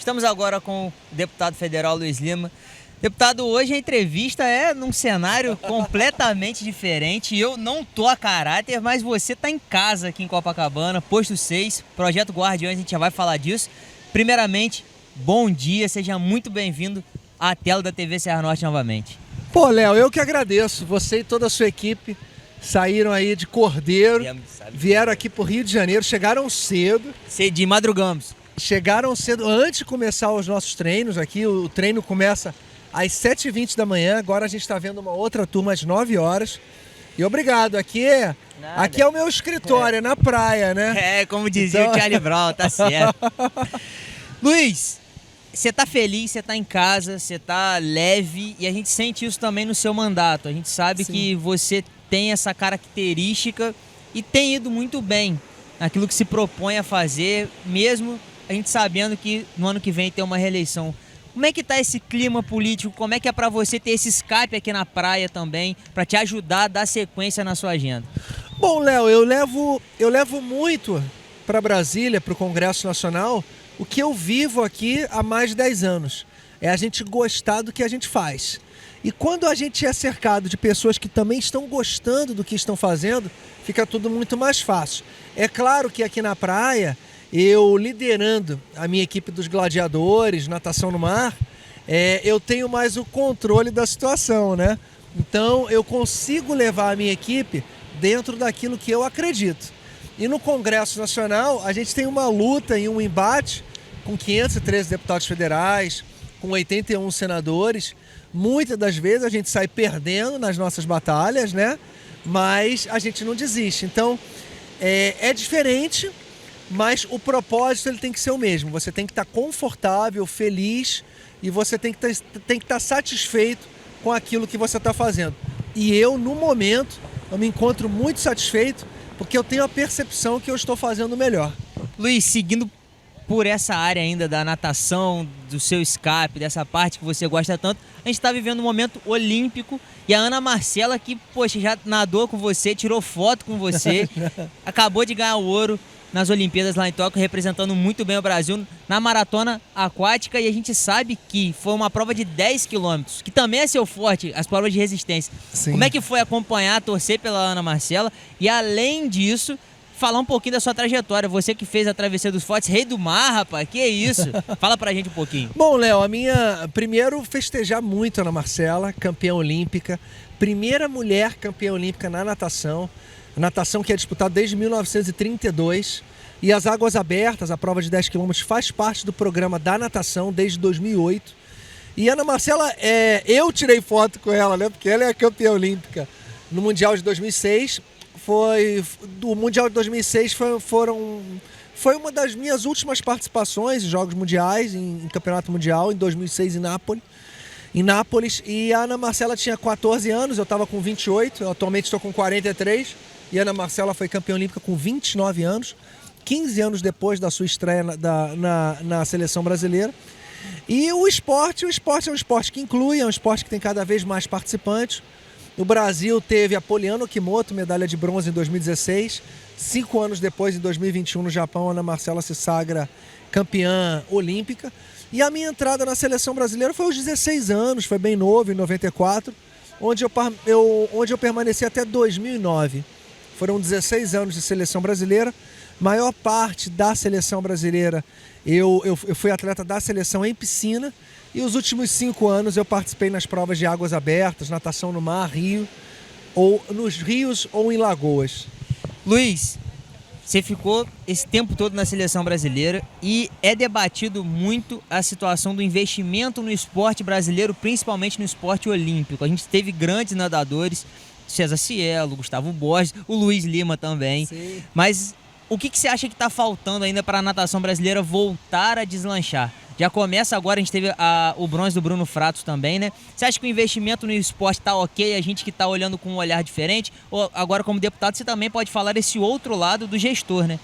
Estamos agora com o deputado federal Luiz Lima. Deputado, hoje a entrevista é num cenário completamente diferente. Eu não tô a caráter, mas você tá em casa aqui em Copacabana, Posto 6, Projeto Guardiões, a gente já vai falar disso. Primeiramente, bom dia, seja muito bem-vindo à tela da TV Serra Norte novamente. Pô, Léo, eu que agradeço. Você e toda a sua equipe saíram aí de Cordeiro, vieram aqui pro Rio de Janeiro, chegaram cedo. De madrugamos. Chegaram cedo, antes de começar os nossos treinos aqui. O treino começa às 7h20 da manhã, agora a gente está vendo uma outra turma às 9 horas. E obrigado, aqui é o meu escritório, é na praia, né? É, como dizia o Charlie Brown, tá certo. Luiz, você tá feliz, você tá em casa, você tá leve e a gente sente isso também no seu mandato. A gente sabe que você tem essa característica e tem ido muito bem naquilo que se propõe a fazer, mesmo a gente sabendo que no ano que vem tem uma reeleição. Como é que tá esse clima político? Como é que é para você ter esse escape aqui na praia também, para te ajudar a dar sequência na sua agenda? Bom, Léo, eu levo muito para Brasília, para o Congresso Nacional, o que eu vivo aqui há mais de 10 anos. É a gente gostar do que a gente faz. E quando a gente é cercado de pessoas que também estão gostando do que estão fazendo, fica tudo muito mais fácil. É claro que aqui na praia, eu liderando a minha equipe dos gladiadores, natação no mar, eu tenho mais o controle da situação, né? Então eu consigo levar a minha equipe dentro daquilo que eu acredito. E no Congresso Nacional a gente tem uma luta e um embate com 513 deputados federais, com 81 senadores. Muitas das vezes a gente sai perdendo nas nossas batalhas, né? Mas a gente não desiste. Então é diferente. Mas o propósito ele tem que ser o mesmo. Você tem que estar confortável, feliz e você tem que estar satisfeito com aquilo que você está fazendo. E eu, no momento, eu me encontro muito satisfeito porque eu tenho a percepção que eu estou fazendo o melhor. Luiz, seguindo por essa área ainda da natação, do seu escape, dessa parte que você gosta tanto, a gente está vivendo um momento olímpico e a Ana Marcela, que, poxa, já nadou com você, tirou foto com você, acabou de ganhar o ouro nas Olimpíadas lá em Tóquio, representando muito bem o Brasil na maratona aquática, e a gente sabe que foi uma prova de 10 quilômetros, que também é seu forte, as provas de resistência. Sim. Como é que foi acompanhar, torcer pela Ana Marcela e, além disso, falar um pouquinho da sua trajetória? Você que fez a Travessia dos Fortes, rei do mar, rapaz, que isso? Fala pra gente um pouquinho. Bom, Léo, primeiro festejar muito a Ana Marcela, campeã olímpica, primeira mulher campeã olímpica na natação. Natação que é disputada desde 1932 e as águas abertas, a prova de 10 km, faz parte do programa da natação desde 2008. E a Ana Marcela, eu tirei foto com ela, né? Porque ela é a campeã olímpica no Mundial de 2006. Do Mundial de 2006 foi uma das minhas últimas participações em Jogos Mundiais, em Campeonato Mundial, em 2006 em Nápoles. E a Ana Marcela tinha 14 anos, eu estava com 28, eu atualmente estou com 43. E a Ana Marcela foi campeã olímpica com 29 anos, 15 anos depois da sua estreia na seleção brasileira. E o esporte é um esporte que inclui, é um esporte que tem cada vez mais participantes. O Brasil teve a Poliana Okimoto, medalha de bronze em 2016. 5 anos depois, em 2021, no Japão, a Ana Marcela se sagra campeã olímpica. E a minha entrada na seleção brasileira foi aos 16 anos, foi bem novo, em 94, onde eu permaneci até 2009. Foram 16 anos de seleção brasileira. Maior parte da seleção brasileira, eu fui atleta da seleção em piscina. E os últimos 5 anos eu participei nas provas de águas abertas, natação no mar, ou nos rios ou em lagoas. Luiz, você ficou esse tempo todo na seleção brasileira e é debatido muito a situação do investimento no esporte brasileiro, principalmente no esporte olímpico. A gente teve grandes nadadores, César Cielo, Gustavo Borges, o Luiz Lima também. Sim. Mas o que você acha que está faltando ainda para a natação brasileira voltar a deslanchar? Já começa agora, a gente teve o bronze do Bruno Fratos também, né? Você acha que o investimento no esporte está ok, a gente que está olhando com um olhar diferente? Ou agora, como deputado, você também pode falar desse outro lado do gestor, né?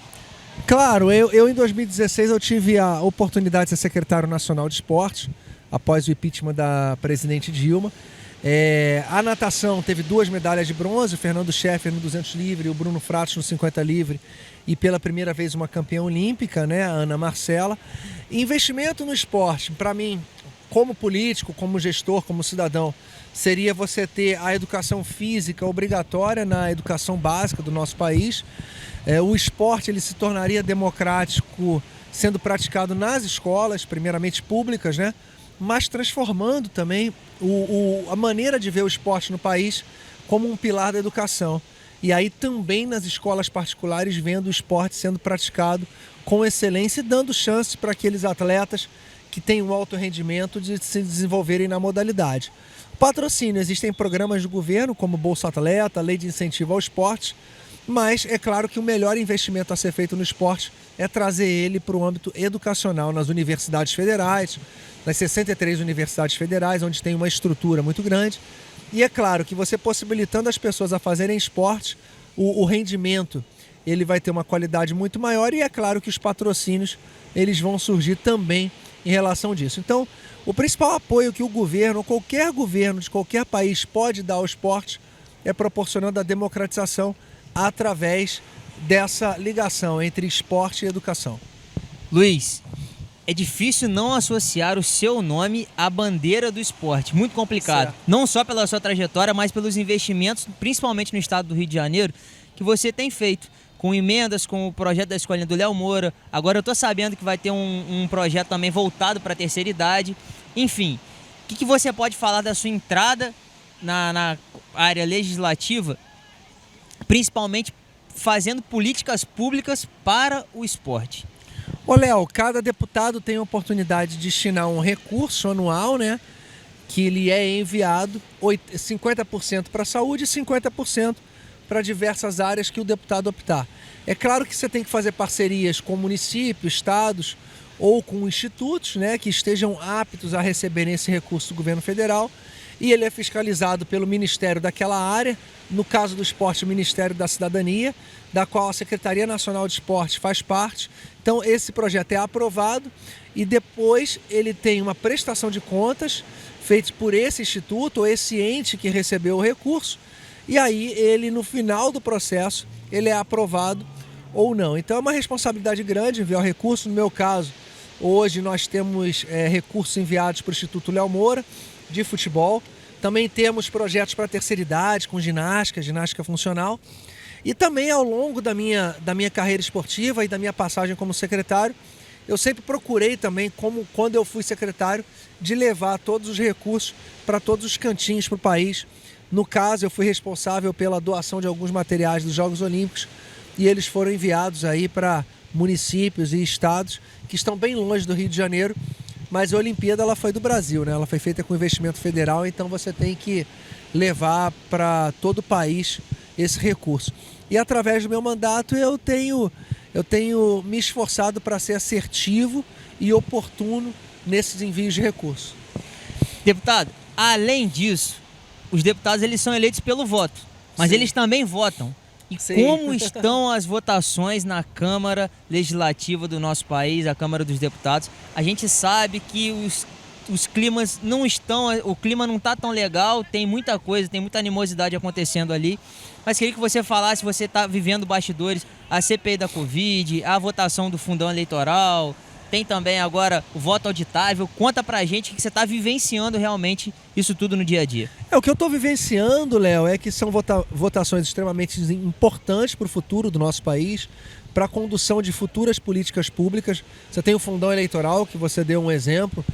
Claro, eu em 2016 eu tive a oportunidade de ser secretário nacional de esporte, após o impeachment da presidente Dilma. A natação teve 2 medalhas de bronze, o Fernando Scheffer no 200 livre e o Bruno Fratos no 50 livre. E pela primeira vez uma campeã olímpica, né, a Ana Marcela. Investimento no esporte, para mim, como político, como gestor, como cidadão, seria você ter a educação física obrigatória na educação básica do nosso país. O esporte ele se tornaria democrático sendo praticado nas escolas, primeiramente públicas, né? Mas transformando também a maneira de ver o esporte no país como um pilar da educação. E aí também nas escolas particulares vendo o esporte sendo praticado com excelência e dando chance para aqueles atletas que têm um alto rendimento de se desenvolverem na modalidade. Patrocínio, existem programas do governo como Bolsa Atleta, Lei de Incentivo ao Esporte, mas é claro que o melhor investimento a ser feito no esporte é trazer ele para o âmbito educacional nas universidades federais, nas 63 universidades federais, onde tem uma estrutura muito grande. E é claro que você possibilitando as pessoas a fazerem esporte, o rendimento ele vai ter uma qualidade muito maior e é claro que os patrocínios eles vão surgir também em relação disso. Então, o principal apoio que o governo, ou qualquer governo de qualquer país pode dar ao esporte é proporcionando a democratização através dessa ligação entre esporte e educação. Luiz, é difícil não associar o seu nome à bandeira do esporte. Muito complicado. Certo. Não só pela sua trajetória, mas pelos investimentos, principalmente no estado do Rio de Janeiro, que você tem feito. Com emendas, com o projeto da escolinha do Léo Moura. Agora eu estou sabendo que vai ter um projeto também voltado para a terceira idade. Enfim, o que você pode falar da sua entrada na área legislativa, principalmente fazendo políticas públicas para o esporte? Ô Léo, cada deputado tem a oportunidade de destinar um recurso anual, né? Que ele é enviado 50% para a saúde e 50% para diversas áreas que o deputado optar. É claro que você tem que fazer parcerias com municípios, estados ou com institutos, né, que estejam aptos a receberem esse recurso do governo federal, e ele é fiscalizado pelo Ministério daquela área, no caso do esporte, o Ministério da Cidadania, da qual a Secretaria Nacional de Esporte faz parte. Então esse projeto é aprovado e depois ele tem uma prestação de contas feita por esse instituto ou esse ente que recebeu o recurso, e aí ele, no final do processo, ele é aprovado ou não. Então é uma responsabilidade grande enviar o recurso. No meu caso, hoje nós temos recursos enviados para o Instituto Léo Moura, de futebol. Também temos projetos para a terceira idade, com ginástica funcional. E também ao longo da minha carreira esportiva e da minha passagem como secretário, eu sempre procurei também, como quando eu fui secretário, de levar todos os recursos para todos os cantinhos para o país. No caso, eu fui responsável pela doação de alguns materiais dos Jogos Olímpicos e eles foram enviados aí para municípios e estados que estão bem longe do Rio de Janeiro, mas a Olimpíada ela foi do Brasil, né? Ela foi feita com investimento federal, então você tem que levar para todo o país esse recurso. E através do meu mandato eu tenho me esforçado para ser assertivo e oportuno nesses envios de recursos. Deputado, além disso, os deputados eles são eleitos pelo voto, mas Sim. eles também votam. E Sim. como estão as votações na Câmara Legislativa do nosso país, a Câmara dos Deputados? A gente sabe que os climas não estão, o clima não está tão legal, tem muita coisa, tem muita animosidade acontecendo ali. Mas queria que você falasse, você está vivendo bastidores, a CPI da Covid, a votação do fundão eleitoral, tem também agora o voto auditável. Conta pra gente que você está vivenciando realmente isso tudo no dia a dia. O que eu estou vivenciando, Léo, é que são votações extremamente importantes para o futuro do nosso país, para a condução de futuras políticas públicas. Você tem o fundão eleitoral, que você deu um exemplo,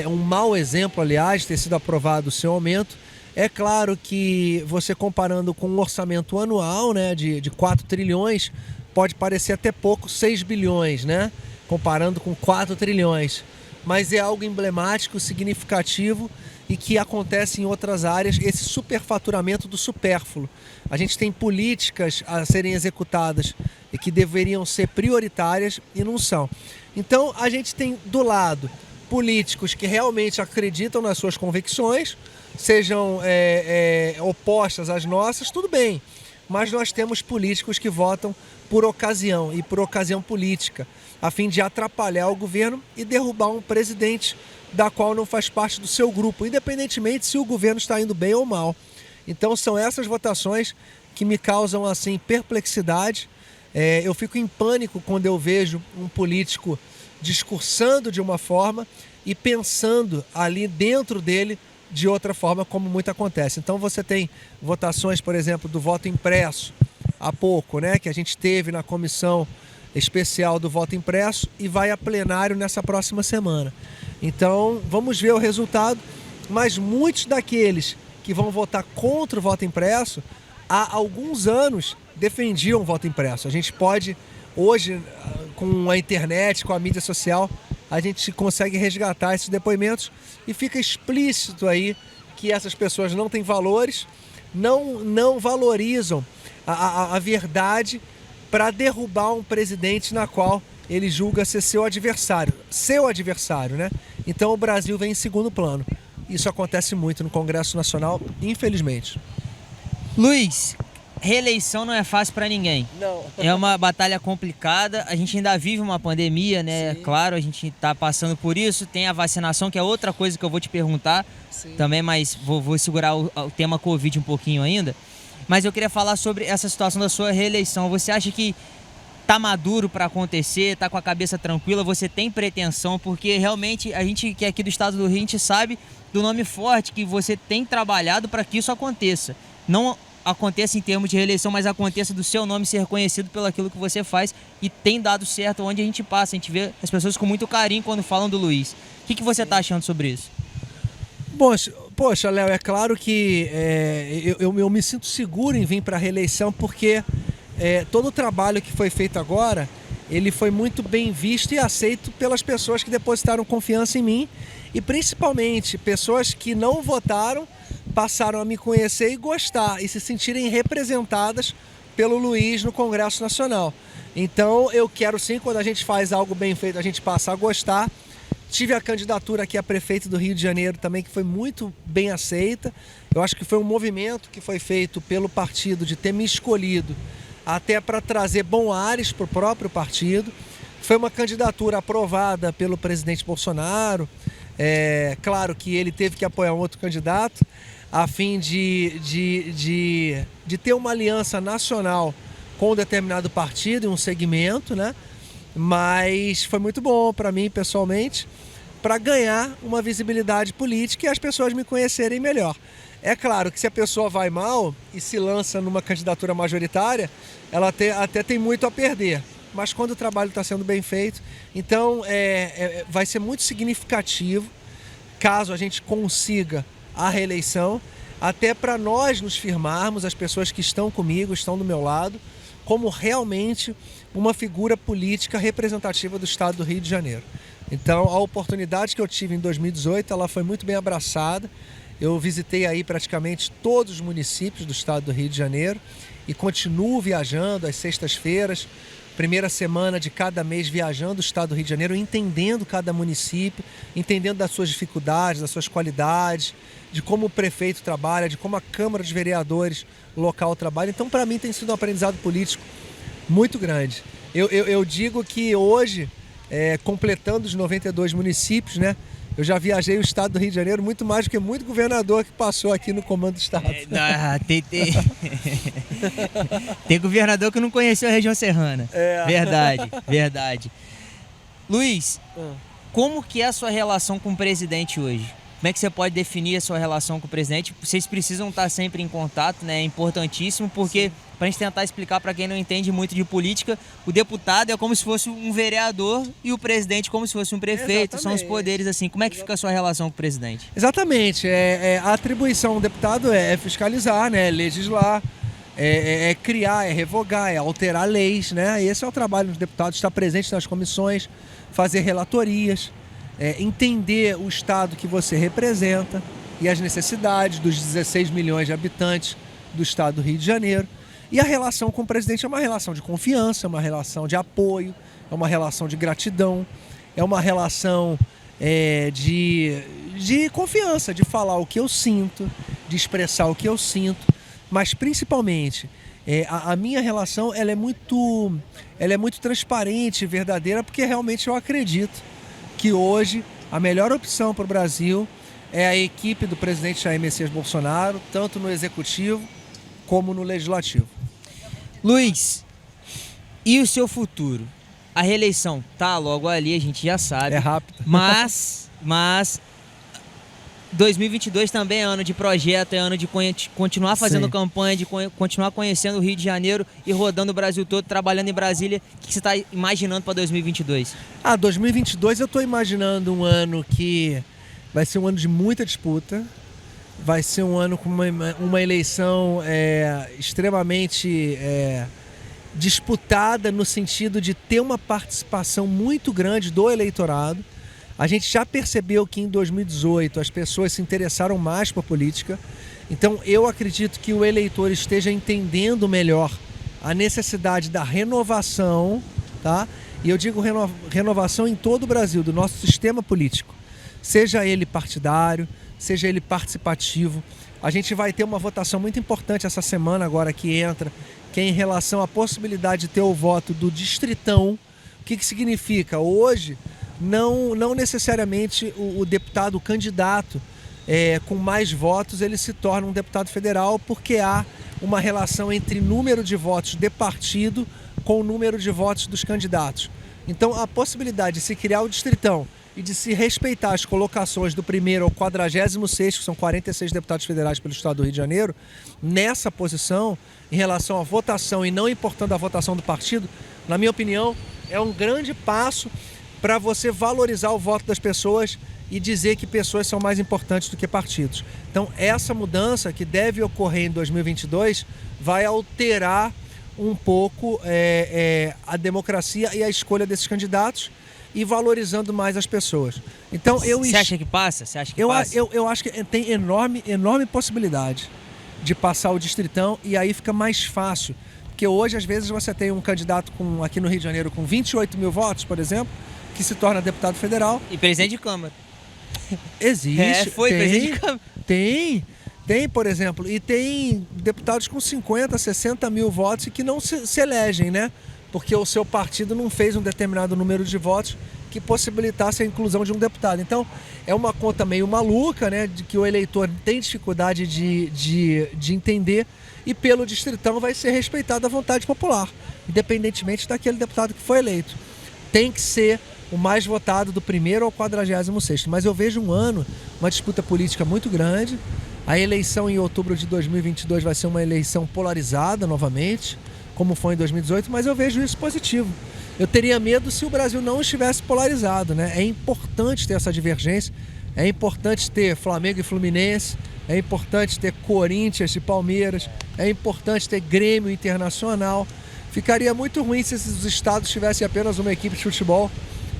um mau exemplo, aliás, ter sido aprovado o seu aumento. É claro que você comparando com um orçamento anual, né, de 4 trilhões, pode parecer até pouco, 6 bilhões, né? Comparando com 4 trilhões. Mas é algo emblemático, significativo e que acontece em outras áreas, esse superfaturamento do supérfluo. A gente tem políticas a serem executadas e que deveriam ser prioritárias e não são. Então a gente tem do lado políticos que realmente acreditam nas suas convicções, sejam opostas às nossas, tudo bem. Mas nós temos políticos que votam por ocasião e por ocasião política, a fim de atrapalhar o governo e derrubar um presidente da qual não faz parte do seu grupo, independentemente se o governo está indo bem ou mal. Então são essas votações que me causam assim perplexidade. Eu fico em pânico quando eu vejo um político discursando de uma forma e pensando ali dentro dele de outra forma, como muito acontece. Então você tem votações, por exemplo, do voto impresso há pouco, né, que a gente teve na comissão especial do voto impresso e vai a plenário nessa próxima semana. Então vamos ver o resultado, mas muitos daqueles que vão votar contra o voto impresso há alguns anos defendiam o voto impresso. A gente pode, hoje, com a internet, com a mídia social, a gente consegue resgatar esses depoimentos e fica explícito aí que essas pessoas não têm valores, não valorizam a verdade para derrubar um presidente na qual ele julga ser seu adversário, né? Então o Brasil vem em segundo plano. Isso acontece muito no Congresso Nacional, infelizmente. Luiz, reeleição não é fácil para ninguém. Não. É uma batalha complicada. A gente ainda vive uma pandemia, né? Sim. Claro, a gente está passando por isso. Tem a vacinação, que é outra coisa que eu vou te perguntar. Sim. Também, mas vou segurar o tema Covid um pouquinho ainda. Mas eu queria falar sobre essa situação da sua reeleição. Você acha que tá maduro para acontecer, tá com a cabeça tranquila, você tem pretensão? Porque realmente a gente que é aqui do estado do Rio, a gente sabe do nome forte que você tem trabalhado para que isso aconteça. Não aconteça em termos de reeleição, mas aconteça do seu nome ser reconhecido pelo aquilo que você faz, e tem dado certo onde a gente passa. A gente vê as pessoas com muito carinho quando falam do Luiz. O que você está achando sobre isso? Bom, poxa, Léo, é claro que eu me sinto seguro em vir para a reeleição, porque todo o trabalho que foi feito agora, ele foi muito bem visto e aceito pelas pessoas que depositaram confiança em mim, e principalmente pessoas que não votaram passaram a me conhecer e gostar e se sentirem representadas pelo Luiz no Congresso Nacional. Então eu quero sim, quando a gente faz algo bem feito, a gente passa a gostar. Tive a candidatura aqui a prefeito do Rio de Janeiro também, que foi muito bem aceita. Eu acho que foi um movimento que foi feito pelo partido de ter me escolhido até para trazer bom ares para o próprio partido. Foi uma candidatura aprovada pelo presidente Bolsonaro. Claro que ele teve que apoiar um outro candidato a fim de ter uma aliança nacional com um determinado partido e um segmento, né? Mas foi muito bom para mim, pessoalmente, para ganhar uma visibilidade política e as pessoas me conhecerem melhor. É claro que se a pessoa vai mal e se lança numa candidatura majoritária, ela até tem muito a perder. Mas quando o trabalho está sendo bem feito, então vai ser muito significativo caso a gente consiga a reeleição, até para nós nos firmarmos, as pessoas que estão comigo, estão do meu lado, como realmente uma figura política representativa do estado do Rio de Janeiro. Então, a oportunidade que eu tive em 2018, ela foi muito bem abraçada. Eu visitei aí praticamente todos os municípios do estado do Rio de Janeiro e continuo viajando às sextas-feiras, primeira semana de cada mês viajando o estado do Rio de Janeiro, entendendo cada município, entendendo das suas dificuldades, das suas qualidades, de como o prefeito trabalha, de como a Câmara dos Vereadores local trabalha. Então, para mim, tem sido um aprendizado político muito grande. Eu digo que hoje, completando os 92 municípios, né, eu já viajei o estado do Rio de Janeiro muito mais do que muito governador que passou aqui no comando do estado. Tem governador que não conheceu a região serrana. Verdade. Luiz, como que é a sua relação com o presidente hoje? Como é que você pode definir a sua relação com o presidente? Vocês precisam estar sempre em contato, né? É importantíssimo, porque para a gente tentar explicar para quem não entende muito de política, o deputado é como se fosse um vereador e o presidente como se fosse um prefeito. Exatamente. São os poderes assim. Como é que fica a sua relação com o presidente? Exatamente. A atribuição do deputado é fiscalizar, né? Legislar, criar, revogar, alterar leis, né? Esse é o trabalho dos deputados, estar presente nas comissões, fazer relatorias, entender o estado que você representa e as necessidades dos 16 milhões de habitantes do estado do Rio de Janeiro. E a relação com o presidente é uma relação de confiança, é uma relação de apoio, é uma relação de gratidão, é uma relação de confiança, de falar o que eu sinto, de expressar o que eu sinto, mas principalmente A minha relação ela é muito transparente, verdadeira, porque realmente eu acredito que hoje a melhor opção para o Brasil é a equipe do presidente Jair Messias Bolsonaro, tanto no executivo como no legislativo. Luiz, e o seu futuro? A reeleição tá logo ali, a gente já sabe. É rápido. Mas 2022 também é ano de projeto, é ano de continuar fazendo Sim. campanha, de continuar conhecendo o Rio de Janeiro e rodando o Brasil todo, trabalhando em Brasília. O que você está imaginando para 2022? 2022 eu estou imaginando um ano que vai ser um ano de muita disputa, vai ser um ano com uma eleição extremamente disputada no sentido de ter uma participação muito grande do eleitorado. A gente já percebeu que em 2018 as pessoas se interessaram mais por política. Então eu acredito que o eleitor esteja entendendo melhor a necessidade da renovação, tá? E eu digo renovação em todo o Brasil, do nosso sistema político. Seja ele partidário, seja ele participativo. A gente vai ter uma votação muito importante essa semana agora que entra, que é em relação à possibilidade de ter o voto do distritão. O que significa? Hoje, não necessariamente o deputado, o candidato com mais votos, ele se torna um deputado federal, porque há uma relação entre número de votos de partido com o número de votos dos candidatos. Então a possibilidade de se criar o distritão e de se respeitar as colocações do primeiro ao 46º, que são 46 deputados federais pelo estado do Rio de Janeiro, nessa posição, em relação à votação e não importando a votação do partido, na minha opinião, é um grande passo para você valorizar o voto das pessoas e dizer que pessoas são mais importantes do que partidos. Então, essa mudança que deve ocorrer em 2022 vai alterar um pouco a democracia e a escolha desses candidatos e valorizando mais as pessoas. Então, Você acha que passa? Eu acho que tem enorme possibilidade de passar o distritão e aí fica mais fácil. Porque hoje, às vezes, você tem um candidato aqui no Rio de Janeiro com 28 mil votos, por exemplo, que se torna deputado federal. E presidente de Câmara. Existe. Presidente de Câmara. Tem, por exemplo, e tem deputados com 50, 60 mil votos e que não se elegem, né? Porque o seu partido não fez um determinado número de votos que possibilitasse a inclusão de um deputado. Então, é uma conta meio maluca, né? De que o eleitor tem dificuldade de entender e pelo distritão vai ser respeitada a vontade popular, independentemente daquele deputado que foi eleito. Tem que ser o mais votado do primeiro ao 46º. Mas eu vejo uma disputa política muito grande. A eleição em outubro de 2022 vai ser uma eleição polarizada novamente, como foi em 2018, mas eu vejo isso positivo. Eu teria medo se o Brasil não estivesse polarizado, né? É importante ter essa divergência, é importante ter Flamengo e Fluminense, é importante ter Corinthians e Palmeiras, é importante ter Grêmio Internacional. Ficaria muito ruim se esses estados tivessem apenas uma equipe de futebol,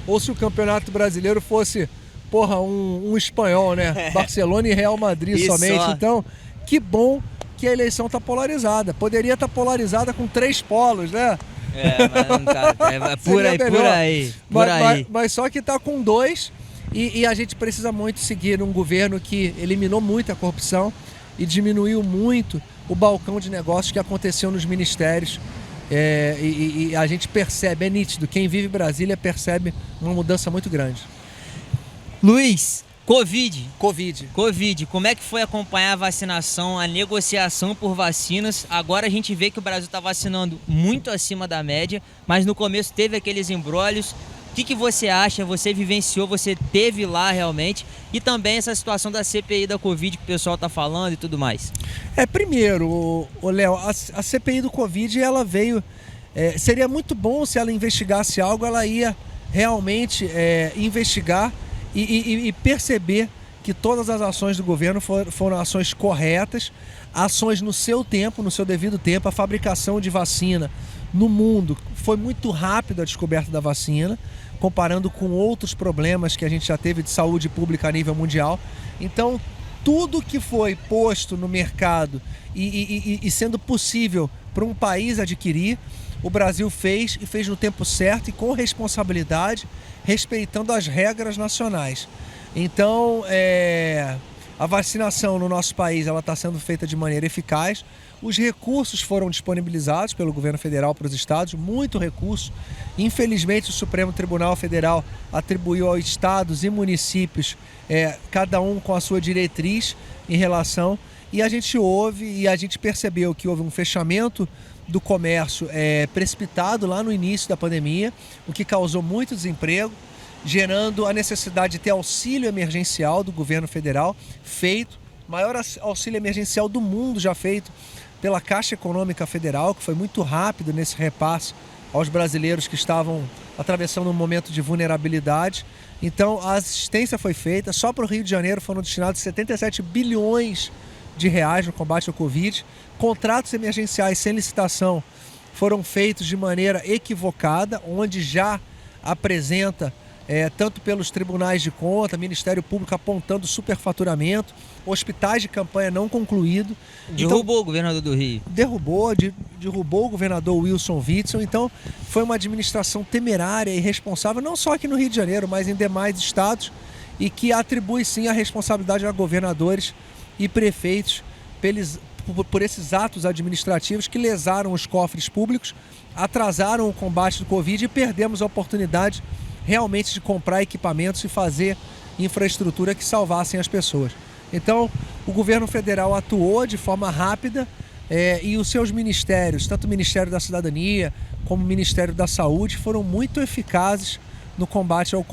ou se o Campeonato Brasileiro fosse, um espanhol, né? Barcelona e Real Madrid somente. Só. Então, que bom que a eleição está polarizada. Poderia estar polarizada com 3 polos, né? Mas não tá. Por aí. Mas só que está com 2 e a gente precisa muito seguir um governo que eliminou muito a corrupção e diminuiu muito o balcão de negócios que aconteceu nos ministérios. E a gente percebe, é nítido, quem vive Brasília percebe uma mudança muito grande. Luiz, Covid, como é que foi acompanhar a vacinação, a negociação por vacinas? Agora a gente vê que o Brasil está vacinando muito acima da média, mas no começo teve aqueles imbrólios. O que você acha? Você vivenciou, você teve lá realmente? E também essa situação da CPI da Covid que o pessoal está falando e tudo mais. Primeiro, Léo, a CPI do Covid, ela veio... seria muito bom se ela investigasse algo, ela ia realmente investigar e perceber que todas as ações do governo foram ações corretas, ações no seu tempo, no seu devido tempo. A fabricação de vacina no mundo foi muito rápido, a descoberta da vacina, comparando com outros problemas que a gente já teve de saúde pública a nível mundial. Então, tudo que foi posto no mercado e sendo possível para um país adquirir, o Brasil fez, e fez no tempo certo e com responsabilidade, respeitando as regras nacionais. Então, A vacinação no nosso país ela está sendo feita de maneira eficaz. Os recursos foram disponibilizados pelo governo federal para os estados, muito recurso. Infelizmente, o Supremo Tribunal Federal atribuiu aos estados e municípios, cada um com a sua diretriz em relação. E a gente ouve e a gente percebeu que houve um fechamento do comércio precipitado lá no início da pandemia, o que causou muito desemprego, gerando a necessidade de ter auxílio emergencial do governo federal feito, maior auxílio emergencial do mundo já feito pela Caixa Econômica Federal, que foi muito rápido nesse repasse aos brasileiros que estavam atravessando um momento de vulnerabilidade. Então a assistência foi feita, só para o Rio de Janeiro foram destinados 77 bilhões de reais no combate ao Covid. Contratos emergenciais sem licitação foram feitos de maneira equivocada, onde já apresenta tanto pelos tribunais de conta, Ministério Público apontando superfaturamento, hospitais de campanha não concluído. Derrubou o governador do Rio. Derrubou o governador Wilson Witzel. Então foi uma administração temerária e irresponsável, não só aqui no Rio de Janeiro, mas em demais estados, e que atribui sim a responsabilidade a governadores e prefeitos por esses atos administrativos que lesaram os cofres públicos, atrasaram o combate do Covid e perdemos a oportunidade realmente de comprar equipamentos e fazer infraestrutura que salvassem as pessoas. Então, o governo federal atuou de forma rápida e os seus ministérios, tanto o Ministério da Cidadania como o Ministério da Saúde, foram muito eficazes no combate ao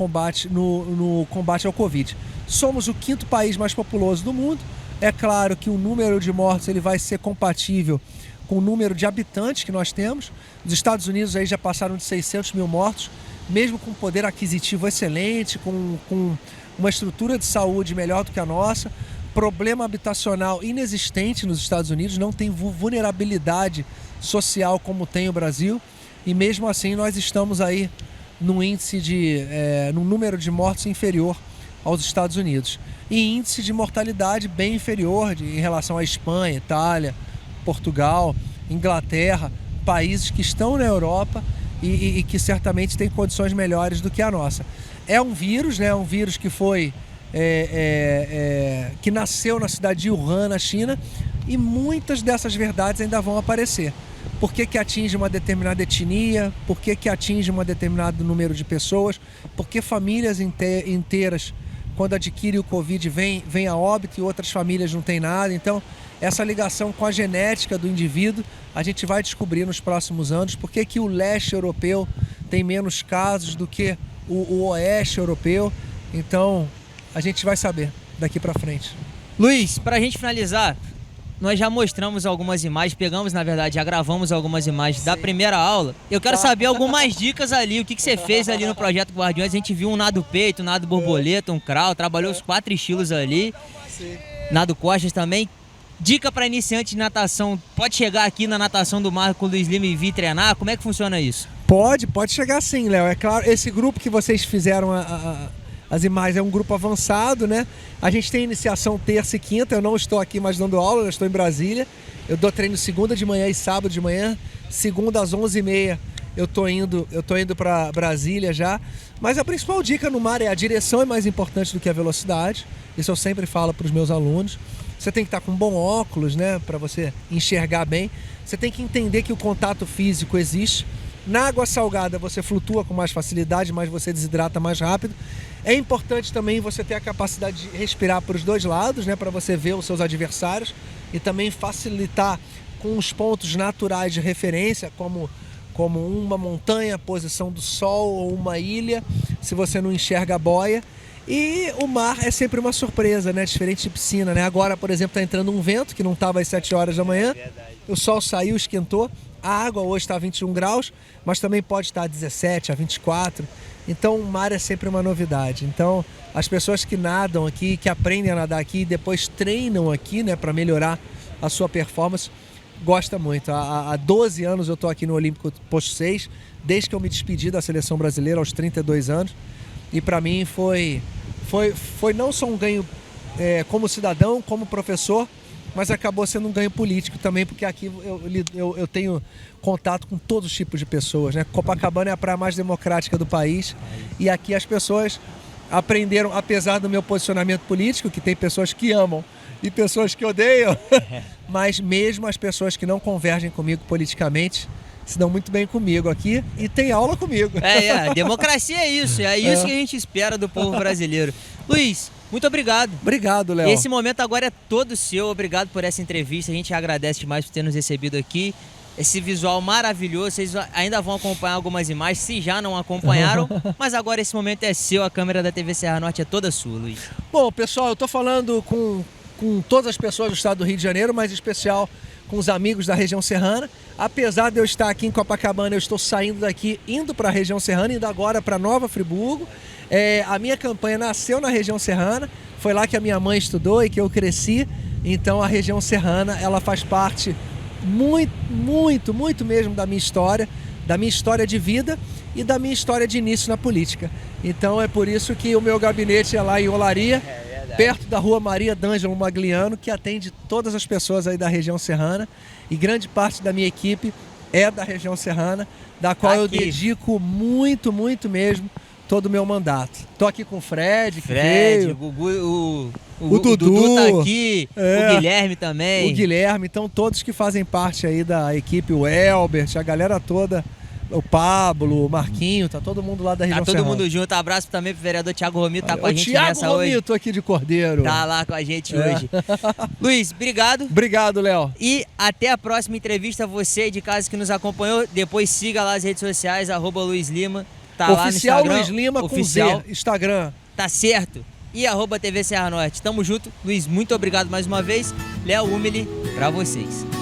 Covid. Somos o 5º país mais populoso do mundo. É claro que o número de mortos ele vai ser compatível com o número de habitantes que nós temos. Os Estados Unidos aí já passaram de 600 mil mortos, mesmo com poder aquisitivo excelente, com uma estrutura de saúde melhor do que a nossa, problema habitacional inexistente nos Estados Unidos, não tem vulnerabilidade social como tem o Brasil, e mesmo assim nós estamos aí num índice num número de mortes inferior aos Estados Unidos, e índice de mortalidade bem inferior em relação à Espanha, Itália, Portugal, Inglaterra, países que estão na Europa e que certamente têm condições melhores do que a nossa. É um vírus, né? Um vírus que foi que nasceu na cidade de Wuhan, na China, e muitas dessas verdades ainda vão aparecer. Por que atinge uma determinada etnia? Por que atinge um determinado número de pessoas? Por que famílias inteiras, quando adquirem o Covid, vêm a óbito e outras famílias não têm nada? Então, essa ligação com a genética do indivíduo, a gente vai descobrir nos próximos anos. Por que o leste europeu tem menos casos do que o oeste europeu? Então, a gente vai saber daqui para frente. Luiz, para a gente finalizar, nós já mostramos algumas imagens, já gravamos algumas imagens da primeira aula. Eu quero saber algumas dicas ali, o que você fez ali no Projeto Guardiões. A gente viu um nado peito, um nado borboleta, um crawl, trabalhou os 4 estilos ali, nado costas também. Dica para iniciante de natação, pode chegar aqui na natação do mar com o Luiz Lima e vir treinar? Como é que funciona isso? Pode chegar sim, Léo. É claro, esse grupo que vocês fizeram as imagens é um grupo avançado, né? A gente tem iniciação terça e quinta, eu não estou aqui mais dando aula, eu estou em Brasília. Eu dou treino segunda de manhã e sábado de manhã. Segunda às 11h30 eu tô indo para Brasília já. Mas a principal dica no mar é a direção é mais importante do que a velocidade. Isso eu sempre falo para os meus alunos. Você tem que estar com um bom óculos, né, para você enxergar bem. Você tem que entender que o contato físico existe. Na água salgada você flutua com mais facilidade, mas você desidrata mais rápido. É importante também você ter a capacidade de respirar para os dois lados, né, para você ver os seus adversários e também facilitar com os pontos naturais de referência, como uma montanha, a posição do sol ou uma ilha, se você não enxerga a boia. E o mar é sempre uma surpresa, né? Diferente de piscina, né? Agora, por exemplo, está entrando um vento que não estava às 7 horas da manhã. O sol saiu, esquentou. A água hoje está a 21 graus, mas também pode estar a 17, a 24. Então, o mar é sempre uma novidade. Então, as pessoas que nadam aqui, que aprendem a nadar aqui e depois treinam aqui, né, para melhorar a sua performance, gostam muito. Há 12 anos eu estou aqui no Olímpico Posto 6, desde que eu me despedi da seleção brasileira aos 32 anos. E para mim foi não só um ganho como cidadão, como professor, mas acabou sendo um ganho político também, porque aqui eu tenho contato com todos os tipos de pessoas, né? Copacabana é a praia mais democrática do país e aqui as pessoas aprenderam, apesar do meu posicionamento político, que tem pessoas que amam e pessoas que odeiam, mas mesmo as pessoas que não convergem comigo politicamente se dão muito bem comigo aqui e tem aula comigo. Democracia é isso que a gente espera do povo brasileiro. Luiz, muito obrigado. Obrigado, Léo. Esse momento agora é todo seu, obrigado por essa entrevista, a gente agradece demais por ter nos recebido aqui. Esse visual maravilhoso, vocês ainda vão acompanhar algumas imagens, se já não acompanharam, mas agora esse momento é seu, a câmera da TV Serra Norte é toda sua, Luiz. Bom, pessoal, eu tô falando com todas as pessoas do estado do Rio de Janeiro, mas em especial com os amigos da região serrana. Apesar de eu estar aqui em Copacabana, eu estou saindo daqui, indo para a região serrana, indo agora para Nova Friburgo. A minha campanha nasceu na região serrana, foi lá que a minha mãe estudou e que eu cresci, então a região serrana, ela faz parte muito mesmo da minha história de vida e da minha história de início na política. Então é por isso que o meu gabinete é lá em Olaria, perto da rua Maria d'Ângelo Magliano, que atende todas as pessoas aí da região serrana, e grande parte da minha equipe é da região serrana, da qual eu dedico muito mesmo todo o meu mandato. Tô aqui com o Fred, o Gugu, o Dudu tá aqui, o Guilherme também. O Guilherme, então todos que fazem parte aí da equipe, o Elbert, a galera toda, o Pablo, o Marquinho, tá todo mundo lá da região serrana. Tá todo mundo junto, abraço também pro vereador Thiago Romito, tá com a gente Thiago nessa Romito, hoje. tô aqui de Cordeiro. Tá lá com a gente hoje. Luiz, obrigado. Obrigado, Léo. E até a próxima entrevista, você de casa que nos acompanhou, depois siga lá as redes sociais, @LuizLima. Tá oficial lá no Instagram, Luiz Lima oficial, com Z, Instagram. Tá certo. E @TV Serra Norte. Tamo junto. Luiz, muito obrigado mais uma vez. Léo Umeli pra vocês.